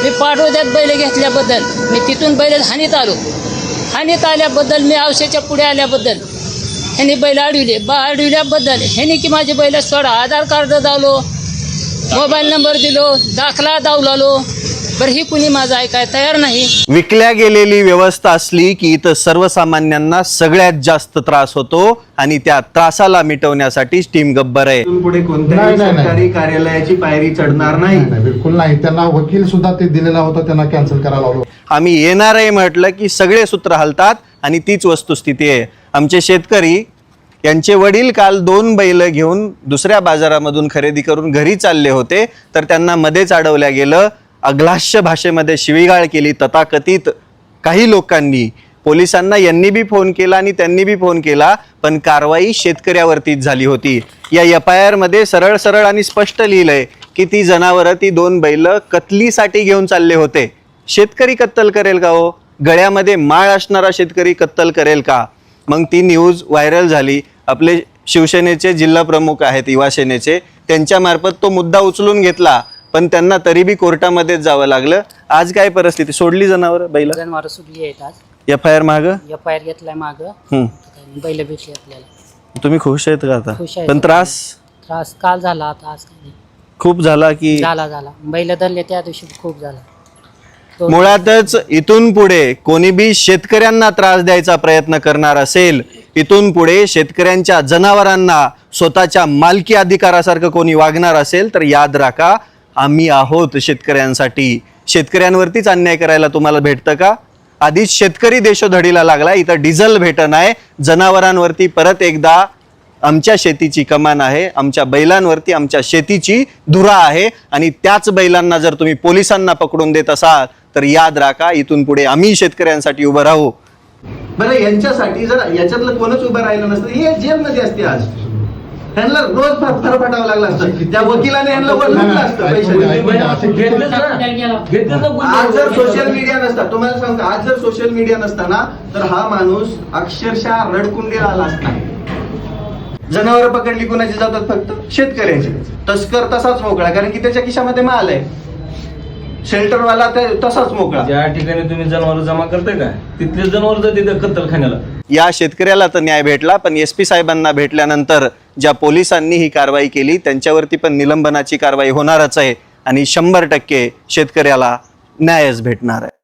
मी पाडोद्यात बैल घेतल्याबद्दल, मी तिथून बैल हानीत आलो, हानीत आल्याबद्दल, मी औषधाच्या पुढे आल्याबद्दल ह्यांनी बैल अडविल्याबद्दल ह्यांनी की माझे बैल सोडा, आधार कार्ड दावलो, मोबाईल नंबर दिलो, दाखला दावलालो, बरं ही कुणी माझं ऐकाय तयार नाही. विकल्या गेलेली व्यवस्था असली की इथं सर्वसामान्यांना सगळ्यात जास्त त्रास होतो आणि त्या त्रासाला मिटवण्यासाठी टीम गब्बर आहे. पुढे कोणत्याही सरकारी कार्यालयाची पायरी चढणार नाही. बिलकुल नाही. त्यांना वकील सुद्धा ते दिलेला होता, त्यांना कॅन्सल करायला लावलो. आम्ही येणार आहे म्हटलं की सगळे सूत्र हलतात आणि तीच वस्तुस्थिती आहे. आमचे शेतकरी यांचे वडील काल 2 बैल घेऊन दुसऱ्या बाजारामधून खरेदी करून घरी चालले होते, तर त्यांना मध्येच अडवल्या गेलं. अग्लाह्य भाषेमध्ये शिवीगाळ केली तथाकथित काही लोकांनी. पोलिसांना यांनी बी फोन केला आणि त्यांनी बी फोन केला, पण कारवाई शेतकऱ्यावरतीच झाली होती. या FIR मध्ये सरळ सरळ आणि स्पष्ट लिहिलंय की ती जनावरं, ती 2 बैल कत्तलीसाठी घेऊन चालले होते. शेतकरी कत्तल करेल का हो? गळ्यामध्ये माळ असणारा शेतकरी कत्तल करेल का? मग ती न्यूज व्हायरल झाली. आपले शिवसेनेचे जिल्हा प्रमुख आहेत युवा सेनेचे, त्यांच्या मार्फत तो मुद्दा उचलून घेतला, पण त्यांना तरी बी कोर्टामध्येच जावं लागलं. आज काय परिस्थिती? सोडली जनावर बैल? जनावर सुटली आहेत आज. FIR माग FIR घेतलाय माग, बैल भेटली आपल्याला. तुम्ही खुश आहेत का आता? खुश आहे. पण त्रास काल झाला, आता आज काही खूप झाला की झाला. बैल धरले त्या दिवशी खूप झाला. मुळातच इथून पुढे कोणी बी शेतकऱ्यांना त्रास द्यायचा प्रयत्न करणार असेल, इथून पुढे शेतकऱ्यांच्या जनावरांना स्वतःच्या मालकी अधिकारासारखं कोणी वागणार असेल, तर याद राखा, आम्ही आहोत शेतकऱ्यांसाठी. शेतकऱ्यांवरतीच अन्याय करायला तुम्हाला भेटतं का? आधीच शेतकरी देशोधडीला लागला, इथं डिझेल भेटत नाही. जनावरांवरती परत एकदा आमच्या शेतीची कमान आहे, आमच्या बैलांवरती आमच्या शेतीची धुरा आहे, आणि त्याच बैलांना जर तुम्ही पोलिसांना पकडून देत असाल तर याद राखा, इथून पुढे आम्ही शेतकऱ्यांसाठी उभं राहू. बरं, यांच्यासाठी जर याच्यातलं कोणच उभं राहिलं नसतं, हे जेलमध्ये असते. आज ह्यांना रोज फरफटावं लागलं असतं, त्या वकिलाने ह्यांना वळवलं असतं पैशाने. आज जर सोशल मीडिया नसता, तुम्हाला सांगतो, आज जर सोशल मीडिया नसताना तर हा माणूस अक्षरशः रडकुंडीला आला असता. जनावर पकडली कोणाची जातात? फक्त शेतकऱ्याची. तस्कर तसाच मोकळा, कारण की त्याच्या खिशामध्ये माल आहे. शेल्टरवाला तसाच मोकळा. ज्या ठिकाणी तुम्ही जनावर जमा करताय का, तिथले जनावर जाते त्या कत्तलखान्याला. या शेतकऱ्याला तर न्याय भेटला, पण SP साहेबांना भेटल्यानंतर ज्या पोलिसांनी ही कारवाई केली त्यांच्यावरती पण निलंबनाची कारवाई होणारच आहे, आणि 100% शेतकऱ्याला न्यायच भेटणार आहे.